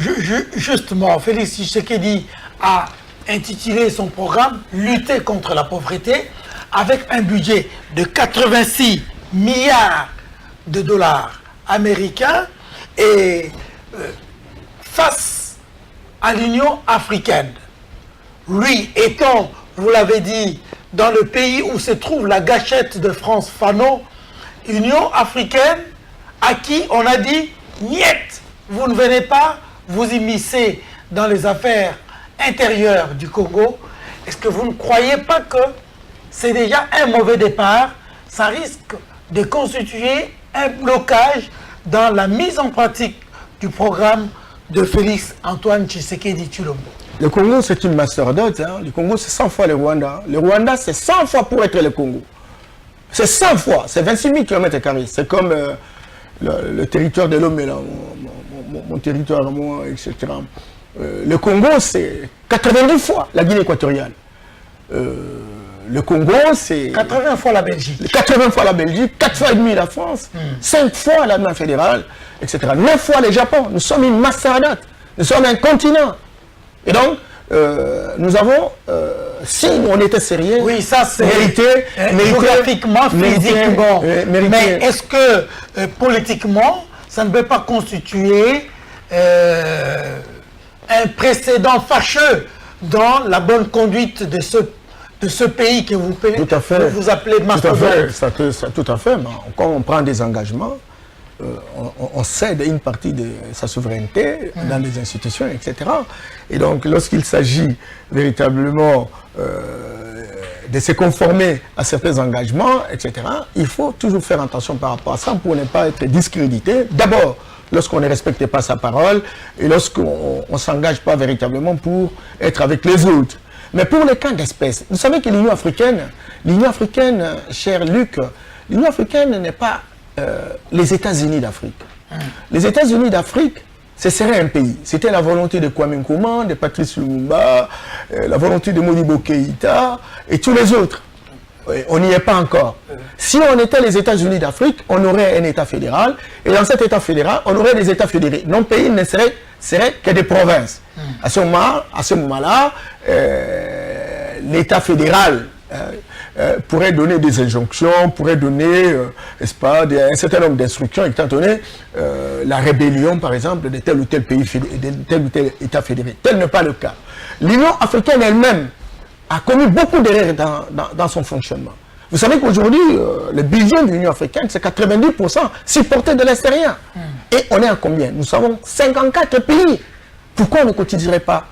Justement, Félix Tshisekedi a intitulé son programme « Lutter contre la pauvreté » avec un budget de 86 milliards de dollars américains et face à l'Union africaine. Lui étant, vous l'avez dit, dans le pays où se trouve la gâchette de France Fanon, Union africaine à qui on a dit « Niet, vous ne venez pas vous immiscer dans les affaires intérieures du Congo ». Est-ce que vous ne croyez pas que c'est déjà un mauvais départ? Ça risque de constituer un blocage dans la mise en pratique du programme de Félix Antoine Tshisekedi Tshilombo. Le Congo, c'est une mastodonte. Hein. Le Congo, c'est 100 fois le Rwanda. Le Rwanda, c'est 100 fois pour être le Congo. C'est 100 fois. C'est 26 000 km². C'est comme le territoire de l'homme, mon territoire, moi, etc. Le Congo, c'est 90 fois la Guinée équatoriale. Le Congo, c'est 80 fois la Belgique. 80 fois la Belgique, 4 fois et demi la France, 5 fois la main fédérale, etc. 9 fois le Japon. Nous sommes une mastodonte. Nous sommes un continent. Et donc, nous avons, si on était sérieux, oui, ça c'est géographiquement, physiquement, mais est-ce que politiquement, ça ne peut pas constituer un précédent fâcheux dans la bonne conduite de ce pays que vous appelez mastodonte? Tout à fait, mais quand on prend des engagements, on cède une partie de sa souveraineté dans les institutions, etc. Et donc, lorsqu'il s'agit véritablement de se conformer à certains engagements, etc., il faut toujours faire attention par rapport à ça pour ne pas être discrédité. D'abord, lorsqu'on ne respecte pas sa parole et lorsqu'on ne s'engage pas véritablement pour être avec les autres. Mais pour les cas d'espèce, vous savez que l'Union africaine, cher Luc, l'Union africaine n'est pas les États-Unis d'Afrique. Les États-Unis d'Afrique, ce serait un pays. C'était la volonté de Kwame Nkrumah, de Patrice Lumumba, la volonté de Modibo Keïta et tous les autres. On n'y est pas encore. Si on était les États-Unis d'Afrique, on aurait un État fédéral. Et dans cet État fédéral, on aurait des États fédérés. Nos pays ne seraient que des provinces. À ce moment-là, l'État fédéral pourrait donner des injonctions, pourrait donner, n'est-ce pas, un certain nombre d'instructions, étant donné la rébellion, par exemple, de tel ou tel pays, de tel ou tel État fédéré. Tel n'est pas le cas. L'Union africaine elle-même a commis beaucoup d'erreurs dans son fonctionnement. Vous savez qu'aujourd'hui, le budget de l'Union africaine, c'est 90% supporté de l'extérieur. Et on est à combien? Nous savons 54 pays. Pourquoi on ne cotiserait pas?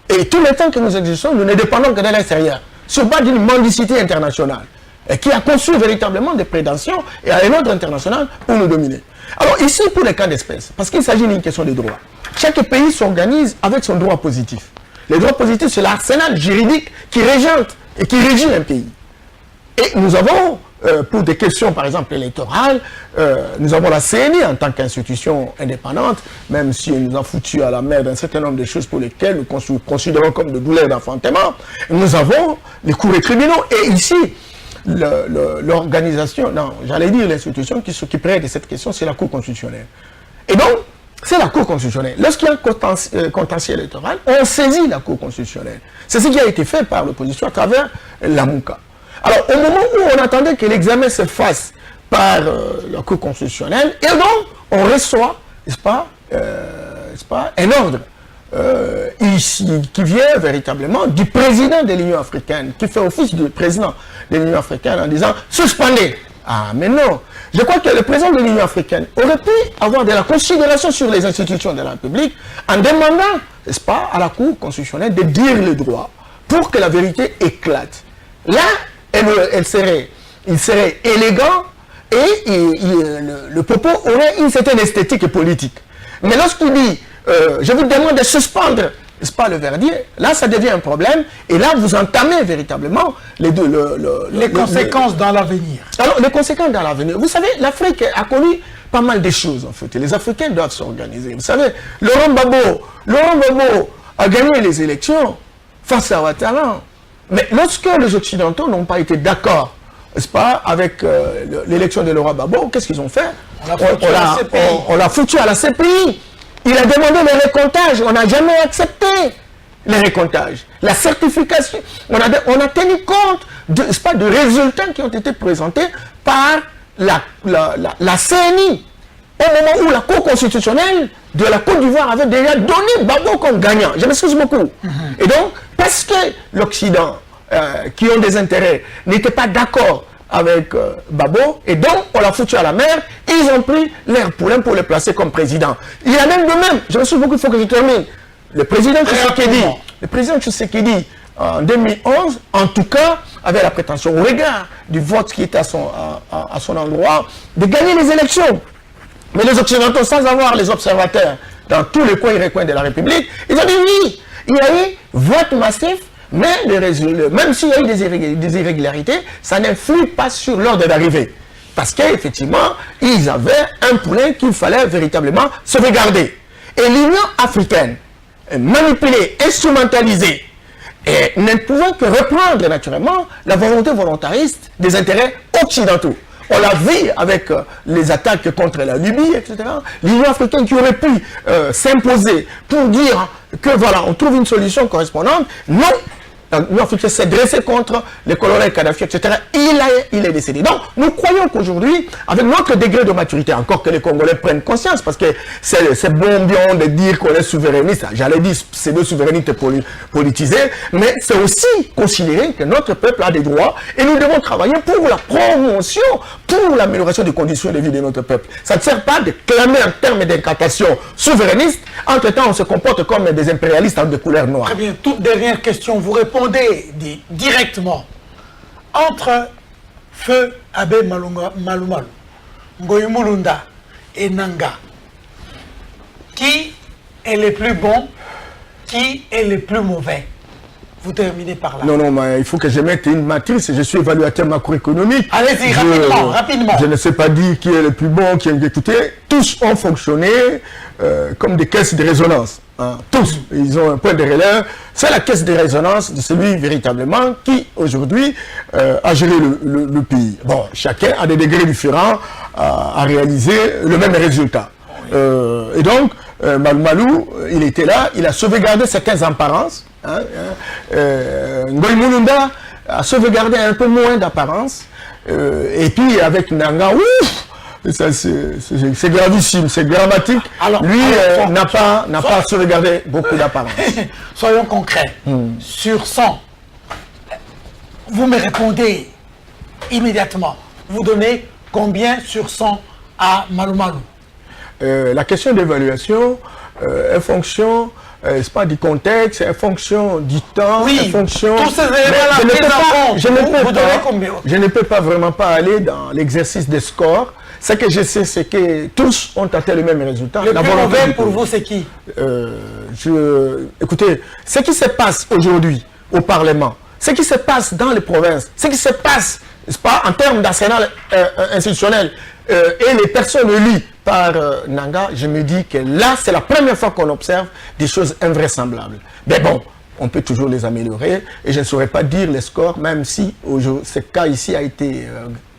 Et tout le temps que nous existons, nous ne dépendons que de l'extérieur, sur base d'une mendicité internationale, et qui a conçu véritablement des prétentions et à un ordre international pour nous dominer. Alors ici, pour les cas d'espèce, parce qu'il s'agit d'une question de droit, chaque pays s'organise avec son droit positif. Le droit positif, c'est l'arsenal juridique qui régente et qui régit un pays. Et nous avons, pour des questions par exemple électorales, nous avons la CNI en tant qu'institution indépendante, même si elle nous a foutu à la mer d'un certain nombre de choses pour lesquelles nous considérons comme de douleurs d'enfantement. Nous avons les cours tribunaux et ici, l'organisation, non, j'allais dire l'institution qui s'occuperait de cette question, c'est la Cour constitutionnelle. Et donc, c'est la Cour constitutionnelle. Lorsqu'il y a un contentieux électoral, on saisit la Cour constitutionnelle. C'est ce qui a été fait par l'opposition à travers la MOUCA. Alors, au moment où on attendait que l'examen se fasse par la Cour constitutionnelle, et donc, on reçoit, n'est-ce pas, un ordre ici, qui vient véritablement du président de l'Union africaine, qui fait office de président de l'Union africaine en disant « suspendez ». Ah, mais non. Je crois que le président de l'Union africaine aurait pu avoir de la considération sur les institutions de la République en demandant, n'est-ce pas, à la Cour constitutionnelle de dire le droit pour que la vérité éclate. Là, il serait élégant et le propos aurait une certaine esthétique politique. Mais lorsqu'il dit, je vous demande de suspendre n'est-ce pas, le verdier, là, ça devient un problème. Et là, vous entamez véritablement les conséquences dans l'avenir. Alors, les conséquences dans l'avenir. Vous savez, l'Afrique a connu pas mal de choses, en fait. Et les Africains doivent s'organiser. Vous savez, Laurent Gbagbo a gagné les élections face à Ouattara. Mais lorsque les Occidentaux n'ont pas été d'accord, n'est-ce pas, avec l'élection de Laurent Gbagbo, qu'est-ce qu'ils ont fait? On l'a foutu à la CPI. Il a demandé le récomptage. On n'a jamais accepté le récomptage. La certification. On a tenu compte de résultats qui ont été présentés par la CNI. Au moment où la Cour constitutionnelle de la Côte d'Ivoire avait déjà donné Gbagbo comme gagnant. Je m'excuse beaucoup. Et donc, parce que l'Occident, qui ont des intérêts, n'était pas d'accord avec Gbagbo, et donc on l'a foutu à la mer, ils ont pris leur poulain pour le placer comme président. Il y a même de même, je me souviens beaucoup, il faut que je termine, le président Tshisekedi, en 2011, en tout cas, avait la prétention, au regard du vote qui était à son endroit, de gagner les élections. Mais les Occidentaux, sans avoir les observateurs dans tous les coins et recoins de la République, ils ont dit oui, il y a eu vote massif, mais même s'il y a eu des irrégularités, ça n'influe pas sur l'ordre d'arrivée. Parce qu'effectivement, ils avaient un poulain qu'il fallait véritablement sauvegarder. Et l'Union africaine, manipulée, instrumentalisée, et ne pouvant que reprendre naturellement la volonté volontariste des intérêts occidentaux. On l'a vu avec les attaques contre la Libye, etc. L'Union africaine qui aurait pu s'imposer pour dire que voilà, on trouve une solution correspondante. Non, l'Union africaine s'est dressée contre le colonel Kadhafi, etc. Il est décédé. Donc, nous croyons qu'aujourd'hui, avec notre degré de maturité, encore que les Congolais prennent conscience, parce que c'est bon bien de dire qu'on est souverainiste, j'allais dire c'est de souveraineté politisée, mais c'est aussi considérer que notre peuple a des droits et nous devons travailler pour la promotion, pour l'amélioration des conditions de vie de notre peuple. Ça ne sert pas de clamer en termes d'incantation souverainiste, entre-temps on se comporte comme des impérialistes de couleur noire. Très bien, toute dernière question, vous répondez directement. Entre Feu Abbé Malumalu, Ngoï Mulunda et Nanga, qui est le plus bon, qui est le plus mauvais? Vous terminez par là. Non, mais il faut que je mette une matrice. Je suis évaluateur macroéconomique. Allez-y, rapidement. Je ne sais pas dire qui est le plus bon, qui est écouté. Tous ont fonctionné comme des caisses de résonance. Hein. Tous. Ils ont un point de relais. C'est la caisse de résonance de celui véritablement qui, aujourd'hui, a géré le pays. Bon, chacun a des degrés différents à réaliser le même résultat. Et donc, Malou, il était là, il a sauvegardé certaines apparences. Ngoï Mulunda a sauvegardé un peu moins d'apparence. Et puis, avec Nanga, c'est gravissime, c'est dramatique. Lui n'a pas sauvegardé beaucoup d'apparence. Soyons concrets. Sur 100, vous me répondez immédiatement. Vous donnez combien sur 100 à Malumalu? La question d'évaluation est fonction, c'est pas du contexte, est fonction du temps, oui, est fonction... tous ces éléments-là, je ne peux pas vraiment pas aller dans l'exercice des scores. Ce que je sais, c'est que tous ont atteint le même résultat. Le plus mauvais pour vous, c'est qui? Écoutez, ce qui se passe aujourd'hui au Parlement, ce qui se passe dans les provinces, ce qui se passe, n'est-ce pas, en termes d'arsenal institutionnel, et les personnes élues par Nanga, je me dis que là, c'est la première fois qu'on observe des choses invraisemblables. Mais bon, on peut toujours les améliorer, et je ne saurais pas dire les scores, même si ce cas ici a été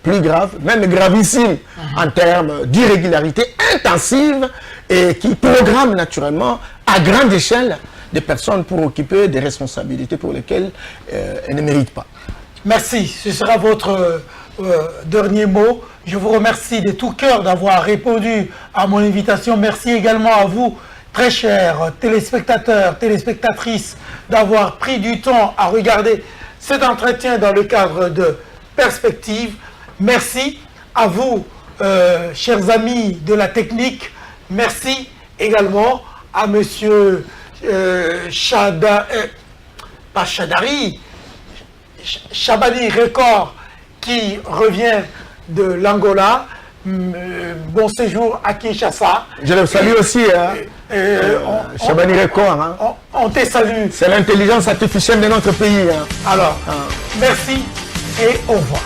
plus grave, même gravissime, en termes d'irrégularité intensive, et qui programme naturellement, à grande échelle, des personnes pour occuper des responsabilités pour lesquelles elles ne méritent pas. Merci, ce sera votre dernier mot. Je vous remercie de tout cœur d'avoir répondu à mon invitation. Merci également à vous, très chers téléspectateurs, téléspectatrices, d'avoir pris du temps à regarder cet entretien dans le cadre de Perspective. Merci à vous, chers amis de la technique. Merci également à monsieur Chabani Record qui revient de l'Angola. Bon séjour à Kinshasa. Je le salue aussi. Hein. Chabani Record, hein. On te salue. C'est l'intelligence artificielle de notre pays. Hein. Alors, merci et au revoir.